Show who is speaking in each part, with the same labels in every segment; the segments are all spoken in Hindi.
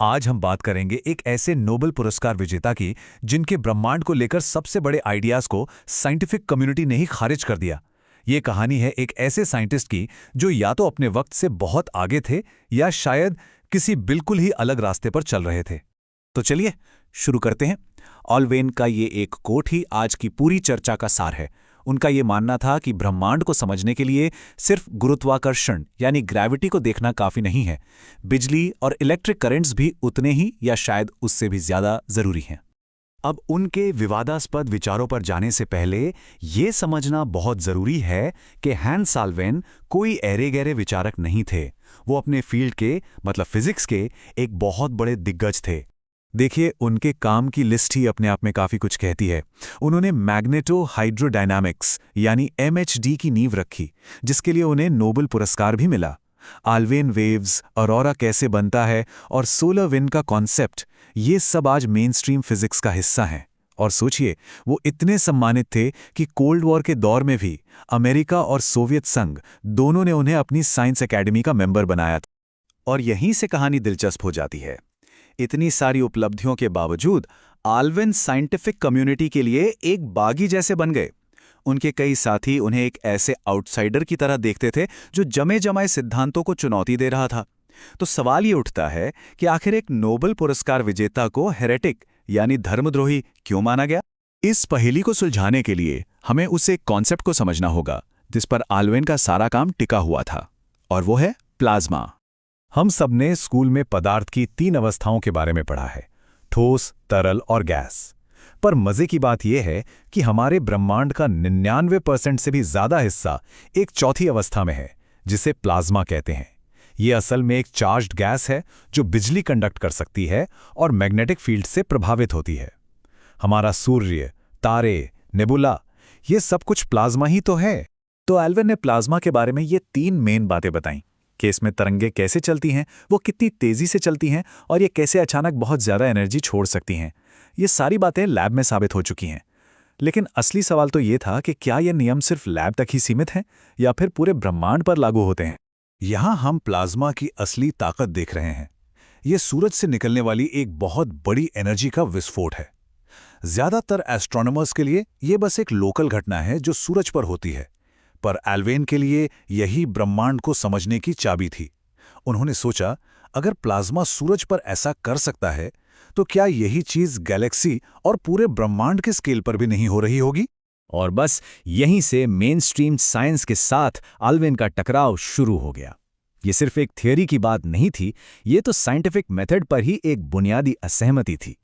Speaker 1: आज हम बात करेंगे एक ऐसे नोबेल पुरस्कार विजेता की जिनके ब्रह्मांड को लेकर सबसे बड़े आइडियाज को साइंटिफिक कम्युनिटी ने ही खारिज कर दिया। ये कहानी है एक ऐसे साइंटिस्ट की जो या तो अपने वक्त से बहुत आगे थे या शायद किसी बिल्कुल ही अलग रास्ते पर चल रहे थे। तो चलिए शुरू करते हैं। ऑल्वेन का ये एक कोट ही आज की पूरी चर्चा का सार है। उनका ये मानना था कि ब्रह्मांड को समझने के लिए सिर्फ गुरुत्वाकर्षण यानी ग्रेविटी को देखना काफी नहीं है, बिजली और इलेक्ट्रिक करंट्स भी उतने ही या शायद उससे भी ज्यादा जरूरी हैं। अब उनके विवादास्पद विचारों पर जाने से पहले ये समझना बहुत जरूरी है कि हैंस ऑल्वेन कोई ऐरे गहरे विचारक नहीं थे। वो अपने फील्ड के मतलब फिजिक्स के एक बहुत बड़े दिग्गज थे। देखिए, उनके काम की लिस्ट ही अपने आप में काफ़ी कुछ कहती है। उन्होंने मैग्नेटो हाइड्रोडायनामिक्स यानी MHD की नींव रखी, जिसके लिए उन्हें नोबेल पुरस्कार भी मिला। ऑल्वेन वेव्स, ऑरोरा कैसे बनता है और सोलर विंड का कॉन्सेप्ट, ये सब आज मेन स्ट्रीम फिजिक्स का हिस्सा हैं। और सोचिए, वो इतने सम्मानित थे कि कोल्ड वॉर के दौर में भी अमेरिका और सोवियत संघ दोनों ने उन्हें अपनी साइंस एकेडमी का मेंबर बनाया था। और यहीं से कहानी दिलचस्प हो जाती है। इतनी सारी उपलब्धियों के बावजूद ऑल्वेन साइंटिफिक कम्युनिटी के लिए एक बागी जैसे बन गए। उनके कई साथी उन्हें एक ऐसे आउटसाइडर की तरह देखते थे जो जमे जमाए सिद्धांतों को चुनौती दे रहा था। तो सवाल ये उठता है कि आखिर एक नोबेल पुरस्कार विजेता को हेरेटिक यानी धर्मद्रोही क्यों माना गया? इस पहेली को सुलझाने के लिए हमें उस एक कॉन्सेप्ट को समझना होगा जिस पर ऑल्वेन का सारा काम टिका हुआ था, और वो है प्लाज्मा। हम सबने स्कूल में पदार्थ की 3 अवस्थाओं के बारे में पढ़ा है, ठोस, तरल और गैस। पर मजे की बात यह है कि हमारे ब्रह्मांड का 99% से भी ज्यादा हिस्सा एक चौथी अवस्था में है, जिसे प्लाज्मा कहते हैं। ये असल में एक चार्ज्ड गैस है जो बिजली कंडक्ट कर सकती है और मैग्नेटिक फील्ड से प्रभावित होती है। हमारा सूर्य, तारे, नेबुला, ये सब कुछ प्लाज्मा ही तो है। तो ऑल्वेन ने प्लाज्मा के बारे में ये 3 मेन बातें बताईं कि इसमें तरंगें कैसे चलती हैं, वो कितनी तेजी से चलती हैं और ये कैसे अचानक बहुत ज़्यादा एनर्जी छोड़ सकती हैं। ये सारी बातें लैब में साबित हो चुकी हैं। लेकिन असली सवाल तो ये था कि क्या ये नियम सिर्फ लैब तक ही सीमित हैं या फिर पूरे ब्रह्मांड पर लागू होते हैं। यहाँ हम प्लाज्मा की असली ताकत देख रहे हैं। ये सूरज से निकलने वाली एक बहुत बड़ी एनर्जी का विस्फोट है। ज़्यादातर एस्ट्रोनॉमर्स के लिए ये बस एक लोकल घटना है जो सूरज पर होती है, पर ऑल्वेन के लिए यही ब्रह्मांड को समझने की चाबी थी। उन्होंने सोचा, अगर प्लाज्मा सूरज पर ऐसा कर सकता है तो क्या यही चीज गैलेक्सी और पूरे ब्रह्मांड के स्केल पर भी नहीं हो रही होगी? और बस यहीं से मेन स्ट्रीम साइंस के साथ ऑल्वेन का टकराव शुरू हो गया। ये सिर्फ एक थियोरी की बात नहीं थी, ये तो साइंटिफिक मेथड पर ही एक बुनियादी असहमति थी।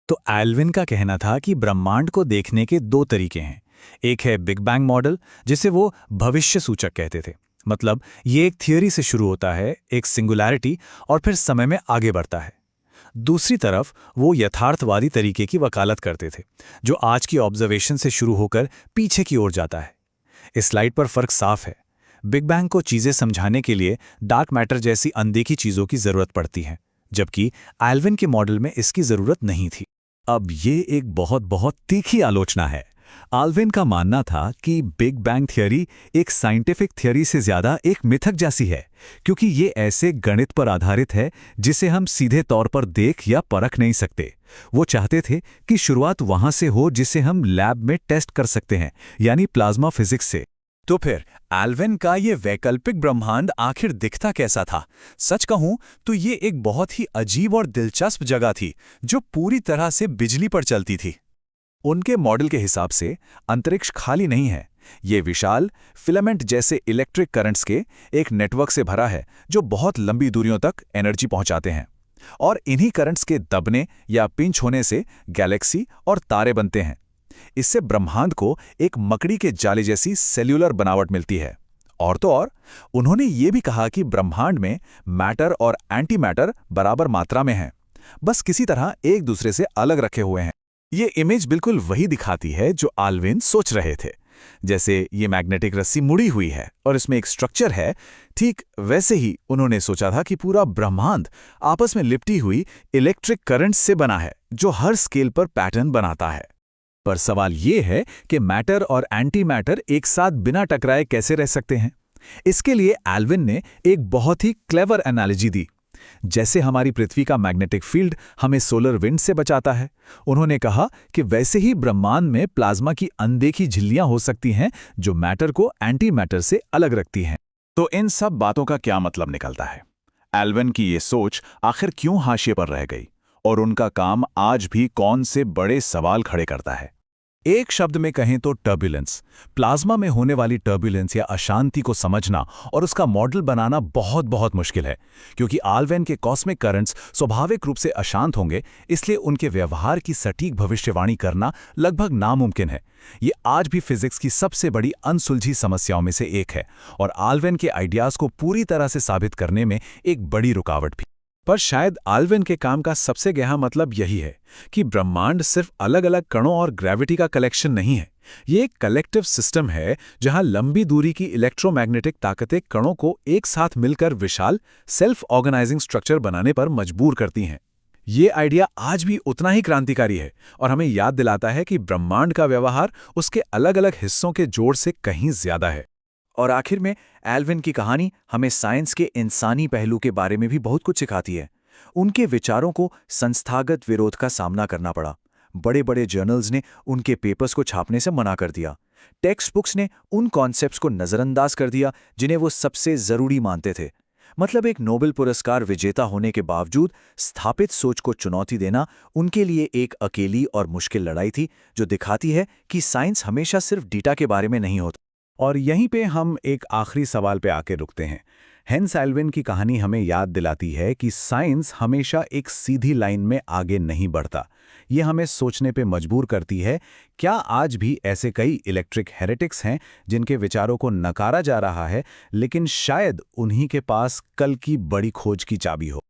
Speaker 1: तो ऑल्वेन का कहना था कि ब्रह्मांड को देखने के 2 तरीके हैं। एक है बिग बैंग मॉडल, जिसे वो भविष्य सूचक कहते थे। मतलब ये एक थियोरी से शुरू होता है, एक सिंगुलैरिटी, और फिर समय में आगे बढ़ता है। दूसरी तरफ वो यथार्थवादी तरीके की वकालत करते थे, जो आज की ऑब्जर्वेशन से शुरू होकर पीछे की ओर जाता है। इस स्लाइड पर फर्क साफ है। बिग बैंग को चीजें समझाने के लिए डार्क मैटर जैसी अनदेखी चीजों की जरूरत पड़ती है, जबकि ऑल्वेन के मॉडल में इसकी जरूरत नहीं थी। अब ये एक बहुत तीखी आलोचना है। ऑल्वेन का मानना था कि बिग बैंग थियोरी एक साइंटिफिक थियोरी से ज्यादा एक मिथक जैसी है, क्योंकि ये ऐसे गणित पर आधारित है जिसे हम सीधे तौर पर देख या परख नहीं सकते। वो चाहते थे कि शुरुआत वहां से हो जिसे हम लैब में टेस्ट कर सकते हैं, यानी प्लाज्मा फिजिक्स से। तो फिर ऑल्वेन का ये वैकल्पिक ब्रह्मांड आखिर दिखता कैसा था? सच कहूं तो ये एक बहुत ही अजीब और दिलचस्प जगह थी जो पूरी तरह से बिजली पर चलती थी। उनके मॉडल के हिसाब से अंतरिक्ष खाली नहीं है, ये विशाल फिलामेंट जैसे इलेक्ट्रिक करंट्स के एक नेटवर्क से भरा है जो बहुत लंबी दूरियों तक एनर्जी पहुंचाते हैं। और इन्हीं करंट्स के दबने या पिंच होने से गैलेक्सी और तारे बनते हैं। इससे ब्रह्मांड को एक मकड़ी के जाले जैसी सेल्यूलर बनावट मिलती है। और तो और उन्होंने ये भी कहा कि ब्रह्मांड में मैटर और एंटी मैटर बराबर मात्रा में हैं, बस किसी तरह एक दूसरे से अलग रखे हुए हैं। ये इमेज बिल्कुल वही दिखाती है जो ऑल्वेन सोच रहे थे। जैसे ये मैग्नेटिक रस्सी मुड़ी हुई है और इसमें एक स्ट्रक्चर है, ठीक वैसे ही उन्होंने सोचा था कि पूरा ब्रह्मांड आपस में लिपटी हुई इलेक्ट्रिक करंट्स से बना है जो हर स्केल पर पैटर्न बनाता है। पर सवाल ये है कि मैटर और एंटी मैटर एक साथ बिना टकराए कैसे रह सकते हैं? इसके लिए ऑल्वेन ने एक बहुत ही क्लेवर एनालॉजी दी। जैसे हमारी पृथ्वी का मैग्नेटिक फील्ड हमें सोलर विंड से बचाता है, उन्होंने कहा कि वैसे ही ब्रह्मांड में प्लाज्मा की अनदेखी झिल्लियां हो सकती हैं जो मैटर को एंटी मैटर से अलग रखती हैं। तो इन सब बातों का क्या मतलब निकलता है? एल्विन की ये सोच आखिर क्यों हाशिए पर रह गई, और उनका काम आज भी कौन से बड़े सवाल खड़े करता है? एक शब्द में कहें तो टर्बुलेंस। प्लाज्मा में होने वाली टर्बुलेंस या अशांति को समझना और उसका मॉडल बनाना बहुत बहुत मुश्किल है, क्योंकि आल्वेन के कॉस्मिक करंट्स स्वाभाविक रूप से अशांत होंगे, इसलिए उनके व्यवहार की सटीक भविष्यवाणी करना लगभग नामुमकिन है। ये आज भी फिजिक्स की सबसे बड़ी अनसुलझी समस्याओं में से एक है, और आल्वेन के आइडियाज को पूरी तरह से साबित करने में एक बड़ी रुकावट भी। पर शायद आल्विन के काम का सबसे गहरा मतलब यही है कि ब्रह्मांड सिर्फ अलग अलग कणों और ग्रेविटी का कलेक्शन नहीं है। ये एक कलेक्टिव सिस्टम है जहां लंबी दूरी की इलेक्ट्रोमैग्नेटिक ताकतें कणों को एक साथ मिलकर विशाल सेल्फ ऑर्गेनाइजिंग स्ट्रक्चर बनाने पर मजबूर करती हैं। ये आइडिया आज भी उतना ही क्रांतिकारी है और हमें याद दिलाता है कि ब्रह्मांड का व्यवहार उसके अलग अलग हिस्सों के जोड़ से कहीं ज्यादा है। और आखिर में एल्विन की कहानी हमें साइंस के इंसानी पहलू के बारे में भी बहुत कुछ सिखाती है। उनके विचारों को संस्थागत विरोध का सामना करना पड़ा। बड़े बड़े जर्नल्स ने उनके पेपर्स को छापने से मना कर दिया। टेक्स्ट बुक्स ने उन कॉन्सेप्ट्स को नज़रअंदाज कर दिया जिन्हें वो सबसे ज़रूरी मानते थे। मतलब एक नोबेल पुरस्कार विजेता होने के बावजूद स्थापित सोच को चुनौती देना उनके लिए एक अकेली और मुश्किल लड़ाई थी, जो दिखाती है कि साइंस हमेशा सिर्फ डेटा के बारे में नहीं होता। और यहीं पे हम एक आखिरी सवाल पे आके रुकते हैं। हेंस एल्विन की कहानी हमें याद दिलाती है कि साइंस हमेशा एक सीधी लाइन में आगे नहीं बढ़ता। ये हमें सोचने पे मजबूर करती है, क्या आज भी ऐसे कई इलेक्ट्रिक हेरेटिक्स हैं जिनके विचारों को नकारा जा रहा है, लेकिन शायद उन्हीं के पास कल की बड़ी खोज की चाबी हो।